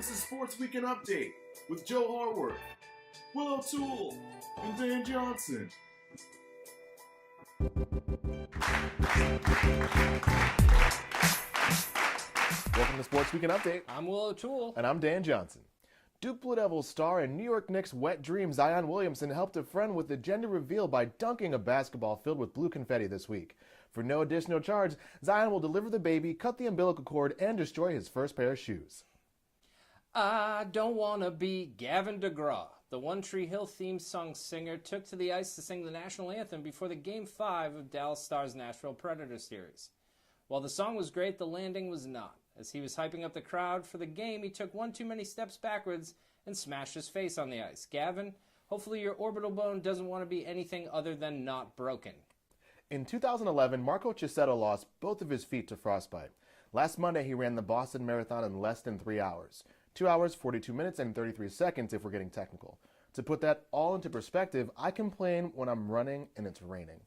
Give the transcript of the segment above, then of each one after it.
This is Sports Weekend Update with Joe Harworth, Will O'Toole, and Dan Johnson. Welcome to Sports Weekend Update. I'm Will O'Toole. And I'm Dan Johnson. Duke Blue Devils star and New York Knicks wet dream Zion Williamson helped a friend with the gender reveal by dunking a basketball filled with blue confetti this week. For no additional charge, Zion will deliver the baby, cut the umbilical cord, and destroy his first pair of shoes. I don't want to be Gavin DeGraw. The One Tree Hill theme song singer took to the ice to sing the national anthem before the Game 5 of Dallas Stars' Nashville Predators series. While the song was great, the landing was not. As he was hyping up the crowd for the game, he took one too many steps backwards and smashed his face on the ice. Gavin, hopefully your orbital bone doesn't want to be anything other than not broken. In 2011, Marco Cicchetto lost both of his feet to frostbite. Last Monday, he ran the Boston Marathon in less than 3 hours. 2 hours, 42 minutes, and 33 seconds if we're getting technical. To put that all into perspective, I complain when I'm running and it's raining.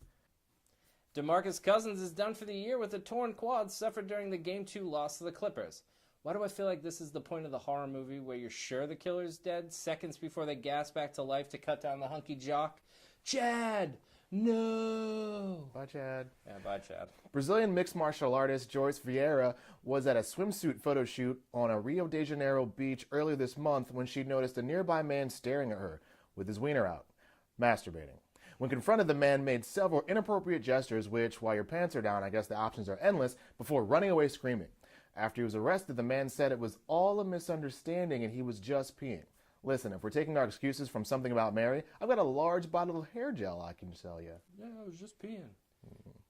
DeMarcus Cousins is done for the year with a torn quad suffered during the Game 2 loss to the Clippers. Why do I feel like this is the point of the horror movie where you're sure the killer's dead seconds before they gas back to life to cut down the hunky jock? Chad! No! Bye, Chad. Yeah, bye, Chad. Brazilian mixed martial artist Joyce Vieira was at a swimsuit photo shoot on a Rio de Janeiro beach earlier this month when she noticed a nearby man staring at her with his wiener out, masturbating. When confronted, the man made several inappropriate gestures, which, while your pants are down, I guess the options are endless, before running away screaming. After he was arrested, the man said it was all a misunderstanding and he was just peeing. Listen, if we're taking our excuses from Something About Mary, I've got a large bottle of hair gel I can sell you. Yeah, I was just peeing.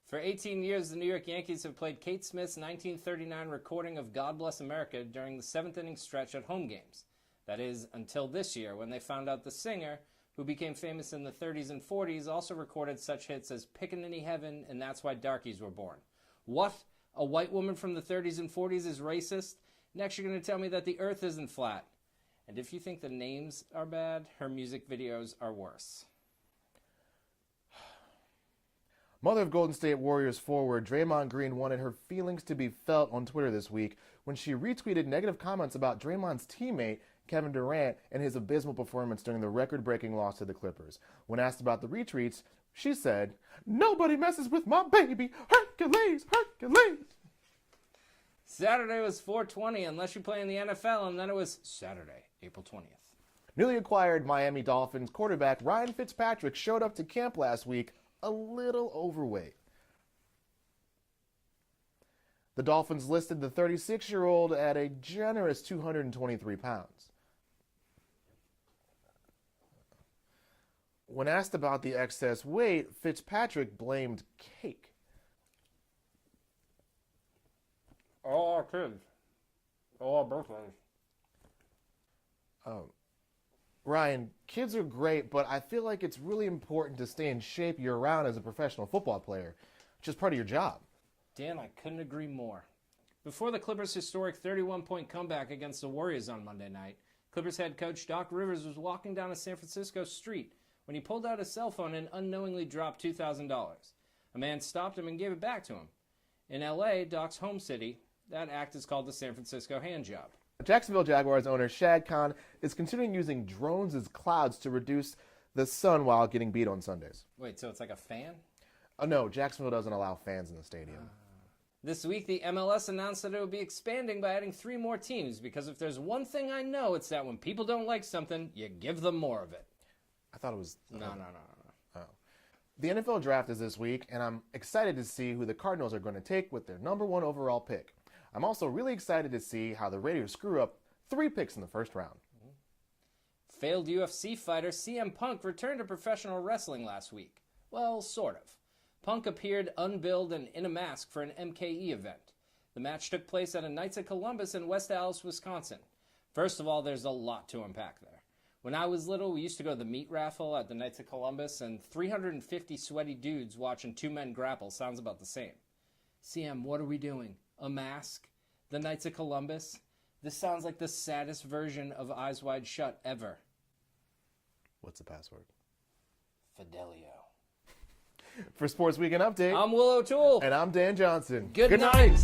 For 18 years, the New York Yankees have played Kate Smith's 1939 recording of God Bless America during the seventh-inning stretch at home games. That is, until this year, when they found out the singer, who became famous in the 30s and 40s, also recorded such hits as Pickaninny Heaven and That's Why Darkies Were Born. What? A white woman from the 30s and 40s is racist? Next you're going to tell me that the earth isn't flat. And if you think the names are bad, her music videos are worse. Mother of Golden State Warriors forward Draymond Green wanted her feelings to be felt on Twitter this week when she retweeted negative comments about Draymond's teammate, Kevin Durant, and his abysmal performance during the record-breaking loss to the Clippers. When asked about the retweets, she said, "Nobody messes with my baby, Hercules, Hercules." Saturday was 420 unless you play in the NFL, and then it was Saturday, April 20th. Newly acquired Miami Dolphins quarterback Ryan Fitzpatrick showed up to camp last week a little overweight. The Dolphins listed the 36-year-old at a generous 223 pounds. When asked about the excess weight, Fitzpatrick blamed cake. All our kids. All our birthdays. Ryan, kids are great, but I feel like it's really important to stay in shape year-round as a professional football player, which is part of your job. Dan, I couldn't agree more. Before the Clippers' historic 31-point comeback against the Warriors on Monday night, Clippers head coach Doc Rivers was walking down a San Francisco street when he pulled out his cell phone and unknowingly dropped $2,000. A man stopped him and gave it back to him. In L.A., Doc's home city, that act is called the San Francisco hand job. Jacksonville Jaguars owner Shad Khan is considering using drones as clouds to reduce the sun while getting beat on Sundays. Wait, so it's like a fan? Oh no, Jacksonville doesn't allow fans in the stadium. This week, the MLS announced that it would be expanding by adding 3 more teams, because if there's one thing I know, it's that when people don't like something, you give them more of it. I thought it was... No. Oh. The NFL draft is this week, and I'm excited to see who the Cardinals are going to take with their number 1 overall pick. I'm also really excited to see how the Raiders screw up 3 picks in the first round. Failed UFC fighter CM Punk returned to professional wrestling last week. Well, sort of. Punk appeared unbilled and in a mask for an MKE event. The match took place at a Knights of Columbus in West Allis, Wisconsin. First of all, there's a lot to unpack there. When I was little, we used to go to the meat raffle at the Knights of Columbus, and 350 sweaty dudes watching 2 men grapple sounds about the same. CM, what are we doing? A mask? The Knights of Columbus? This sounds like the saddest version of Eyes Wide Shut ever. What's the password? Fidelio. For Sports Weekend Update, I'm Will O'Toole. and I'm Dan Johnson. Good night.